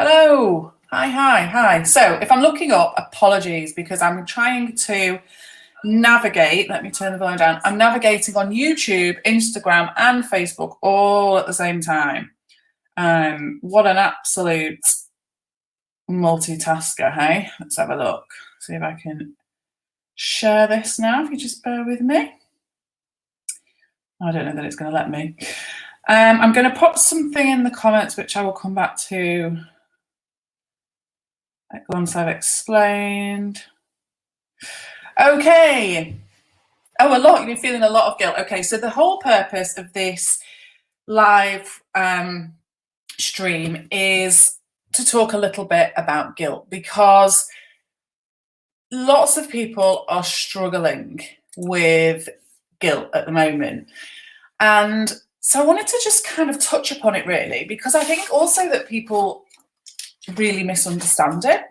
Hello. Hi. So if I'm looking up, apologies because I'm trying to navigate. Let me turn the volume down. I'm navigating on YouTube, Instagram, and Facebook all at the same time. What an absolute multitasker, hey? Let's have a look. See if I can share this now, if you just bear with me. I don't know that it's going to let me. I'm going to put something in the comments, which I will come back to once I've explained. Okay. Oh, a lot. You're feeling a lot of guilt. Okay, so the whole purpose of this live stream is to talk a little bit about guilt, because lots of people are struggling with guilt at the moment. And so I wanted to just kind of touch upon it, really, because I think also that people really misunderstand it.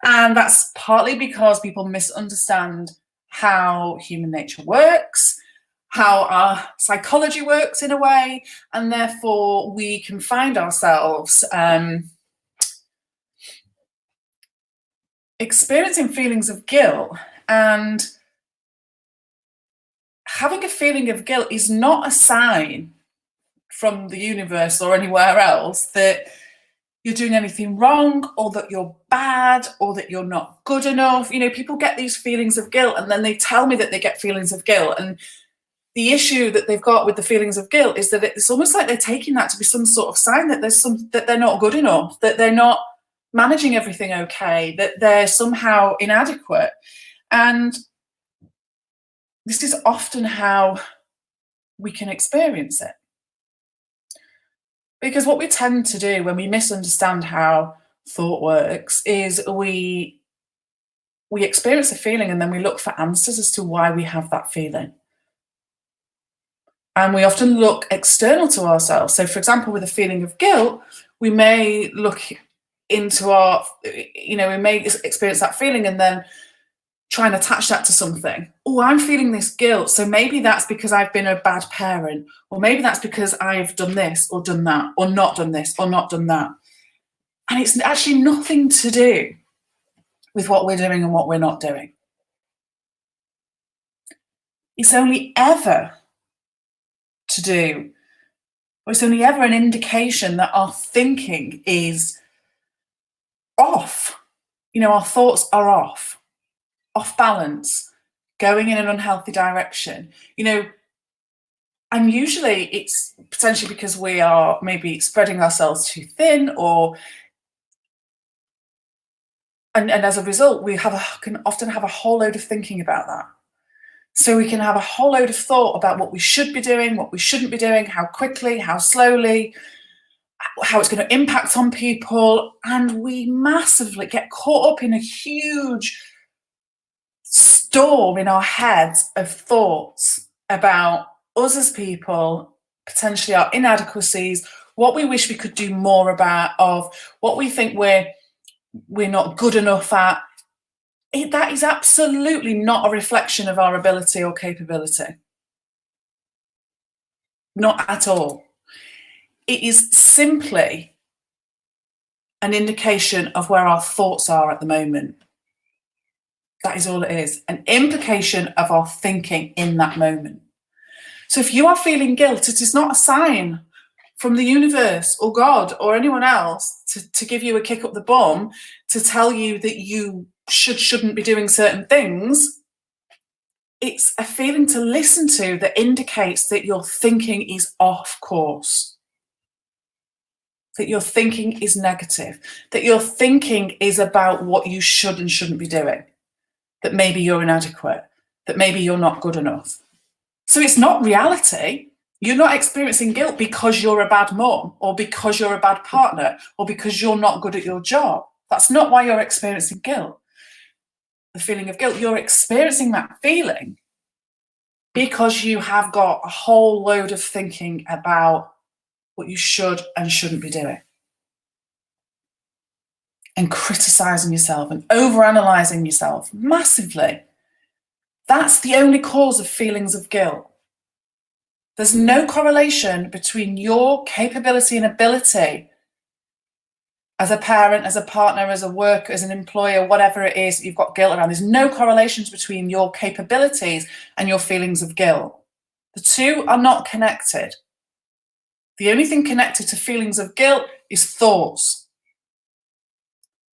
And that's partly because people misunderstand how human nature works, how our psychology works in a way, and therefore we can find ourselves experiencing feelings of guilt. And having a feeling of guilt is not a sign from the universe or anywhere else that you're doing anything wrong, or that you're bad, or that you're not good enough. You know, people get these feelings of guilt and then they tell me that they get feelings of guilt. And the issue that they've got with the feelings of guilt is that it's almost like they're taking that to be some sort of sign that that they're not good enough, that they're not managing everything okay, that they're somehow inadequate. And this is often how we can experience it. Because what we tend to do when we misunderstand how thought works is we experience a feeling and then we look for answers as to why we have that feeling. And we often look external to ourselves. So, for example, with a feeling of guilt, we may look into we may experience that feeling and then try and attach that to something. Oh, I'm feeling this guilt, so maybe that's because I've been a bad parent, or maybe that's because I've done this or done that, or not done this or not done that. And it's actually nothing to do with what we're doing and what we're not doing. It's only ever to do, or it's only ever an indication that our thinking is off. You know, our thoughts are off balance, going in an unhealthy direction. You know, and usually it's potentially because we are maybe spreading ourselves too thin, and as a result, we can often have a whole load of thinking about that. So we can have a whole load of thought about what we should be doing, what we shouldn't be doing, how quickly, how slowly, how it's going to impact on people. And we massively get caught up in a huge storm in our heads of thoughts about us as people, potentially our inadequacies, what we wish we could do more about, of what we think we're not good enough at. That is absolutely not a reflection of our ability or capability. Not at all. It is simply an indication of where our thoughts are at the moment. That is all it is, an implication of our thinking in that moment. So if you are feeling guilt, it is not a sign from the universe or God or anyone else to give you a kick up the bum, to tell you that you shouldn't be doing certain things. It's a feeling to listen to that indicates that your thinking is off course, that your thinking is negative, that your thinking is about what you should and shouldn't be doing, that maybe you're inadequate, that maybe you're not good enough. So it's not reality. You're not experiencing guilt because you're a bad mom, or because you're a bad partner, or because you're not good at your job. That's not why you're experiencing guilt. The feeling of guilt, you're experiencing that feeling because you have got a whole load of thinking about what you should and shouldn't be doing, and criticizing yourself and overanalyzing yourself massively. That's the only cause of feelings of guilt. There's no correlation between your capability and ability as a parent, as a partner, as a worker, as an employer, whatever it is you've got guilt around. There's no correlations between your capabilities and your feelings of guilt. The two are not connected. The only thing connected to feelings of guilt is thoughts.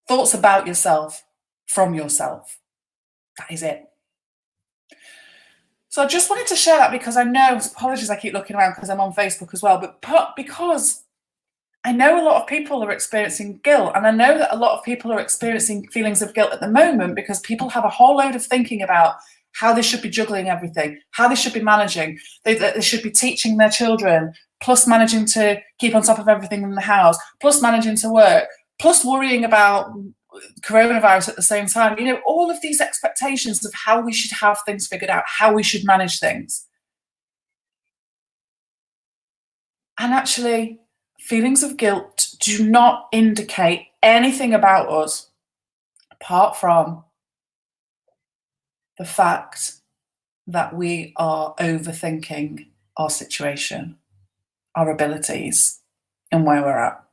Thoughts about yourself, from yourself. That is it. So I just wanted to share that because I know, apologies I keep looking around because I'm on Facebook as well, but because I know a lot of people are experiencing guilt, and I know that a lot of people are experiencing feelings of guilt at the moment because people have a whole load of thinking about how they should be juggling everything, how they should be managing, they should be teaching their children, plus managing to keep on top of everything in the house, plus managing to work, plus worrying about coronavirus at the same time. You know, all of these expectations of how we should have things figured out, how we should manage things. And actually, feelings of guilt do not indicate anything about us apart from the fact that we are overthinking our situation, our abilities, and where we're at.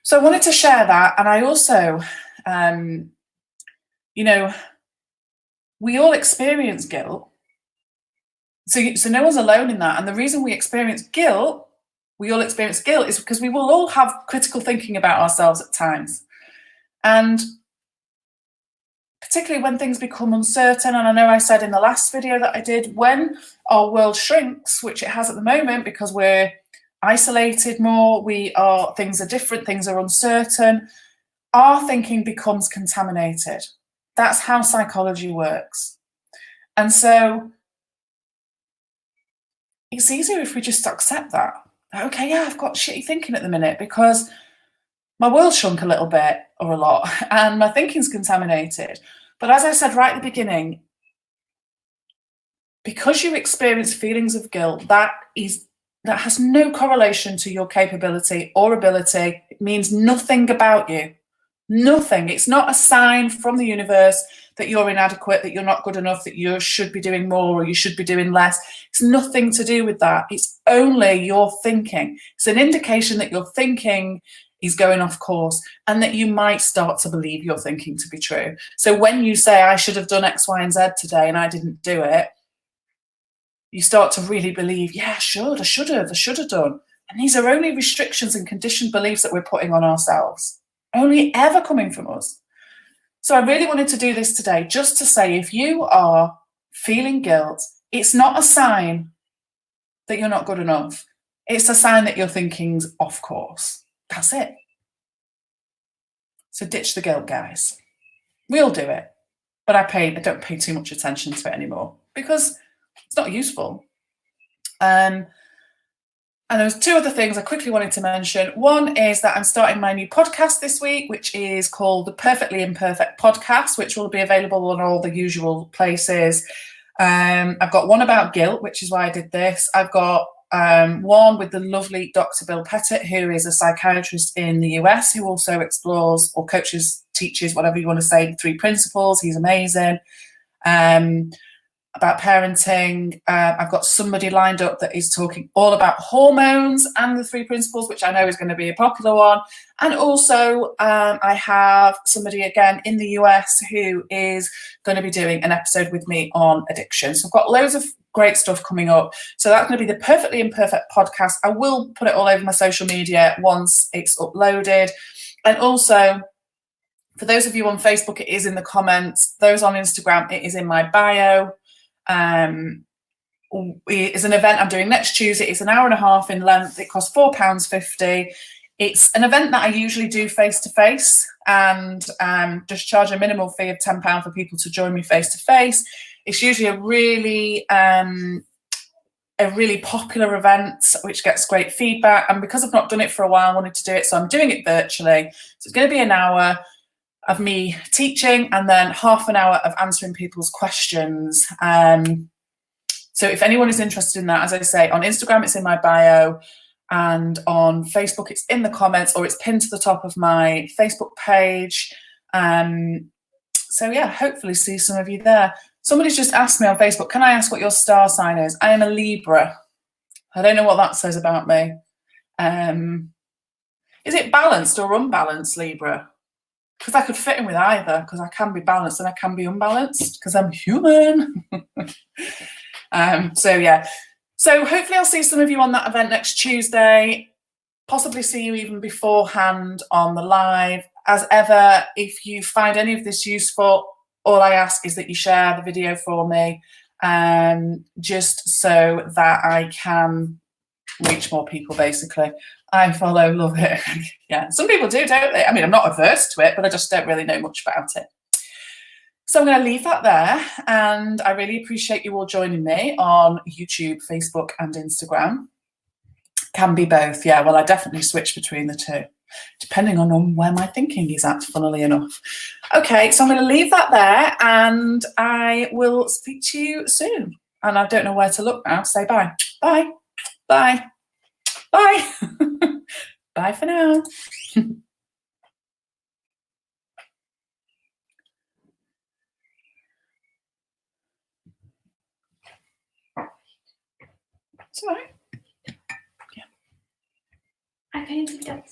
So I wanted to share that. And I also, you know, we all experience guilt. So no one's alone in that. And the reason we experience guilt, we all experience guilt, is because we will all have critical thinking about ourselves at times. And particularly when things become uncertain, and I know I said in the last video that I did, when our world shrinks, which it has at the moment because we're isolated more, things are different, things are uncertain, our thinking becomes contaminated. That's how psychology works. And so it's easier if we just accept that. Okay, yeah, I've got shitty thinking at the minute because my world shrunk a little bit or a lot and my thinking's contaminated. But as I said right at the beginning, because you experience feelings of guilt, that has no correlation to your capability or ability. It means nothing about you. Nothing. It's not a sign from the universe that you're inadequate, that you're not good enough, that you should be doing more or you should be doing less. It's nothing to do with that. It's only your thinking. It's an indication that your thinking is going off course and that you might start to believe your thinking to be true. So when you say, I should have done X, Y, and Z today and I didn't do it, you start to really believe, yeah, I should have done. And these are only restrictions and conditioned beliefs that we're putting on ourselves, only ever coming from us. So I really wanted to do this today just to say, if you are feeling guilt, it's not a sign that you're not good enough. It's a sign that your thinking's off course. That's it. So ditch the guilt, guys. We'll do it. But I don't pay too much attention to it anymore because it's not useful. And there's two other things I quickly wanted to mention. One is that I'm starting my new podcast this week, which is called The Perfectly Imperfect Podcast, which will be available on all the usual places. I've got one about guilt, which is why I did this. I've got one with the lovely Dr. Bill Pettit, who is a psychiatrist in the US, who also explores or coaches, teaches, whatever you want to say, the 3 principles. He's amazing. About parenting. I've got somebody lined up that is talking all about hormones and the 3 principles, which I know is going to be a popular one. And also I have somebody again in the US who is going to be doing an episode with me on addiction. So I've got loads of great stuff coming up. So that's going to be the Perfectly Imperfect Podcast. I will put it all over my social media once it's uploaded. And also, for those of you on Facebook, it is in the comments. Those on Instagram, it is in my bio. It's an event I'm doing next Tuesday. It's an hour and a half in length. It costs £4.50. It's an event that I usually do face to face and just charge a minimal fee of £10 for people to join me face to face. It's usually a really popular event which gets great feedback. And because I've not done it for a while, I wanted to do it, so I'm doing it virtually. So it's going to be an hour of me teaching and then half an hour of answering people's questions. So if anyone is interested in that, as I say, on Instagram, it's in my bio, and on Facebook, it's in the comments, or it's pinned to the top of my Facebook page. So yeah, hopefully see some of you there. Somebody's just asked me on Facebook, can I ask what your star sign is? I am a Libra. I don't know what that says about me. Is it balanced or unbalanced, Libra? Because I could fit in with either, because I can be balanced and I can be unbalanced, because I'm human. So yeah. So hopefully I'll see some of you on that event next Tuesday, possibly see you even beforehand on the live. As ever, if you find any of this useful, all I ask is that you share the video for me, just so that I can reach more people, basically. I follow, love it. Yeah, some people do, don't they? I mean, I'm not averse to it, but I just don't really know much about it. So I'm going to leave that there, and I really appreciate you all joining me on YouTube, Facebook, and Instagram. Can be both, yeah. Well, I definitely switch between the two, depending on where my thinking is at, funnily enough. Okay, so I'm going to leave that there, and I will speak to you soon. And I don't know where to look now to say bye. Bye. Bye. Bye. Bye for now. It's all right. Yeah. I painted ducks.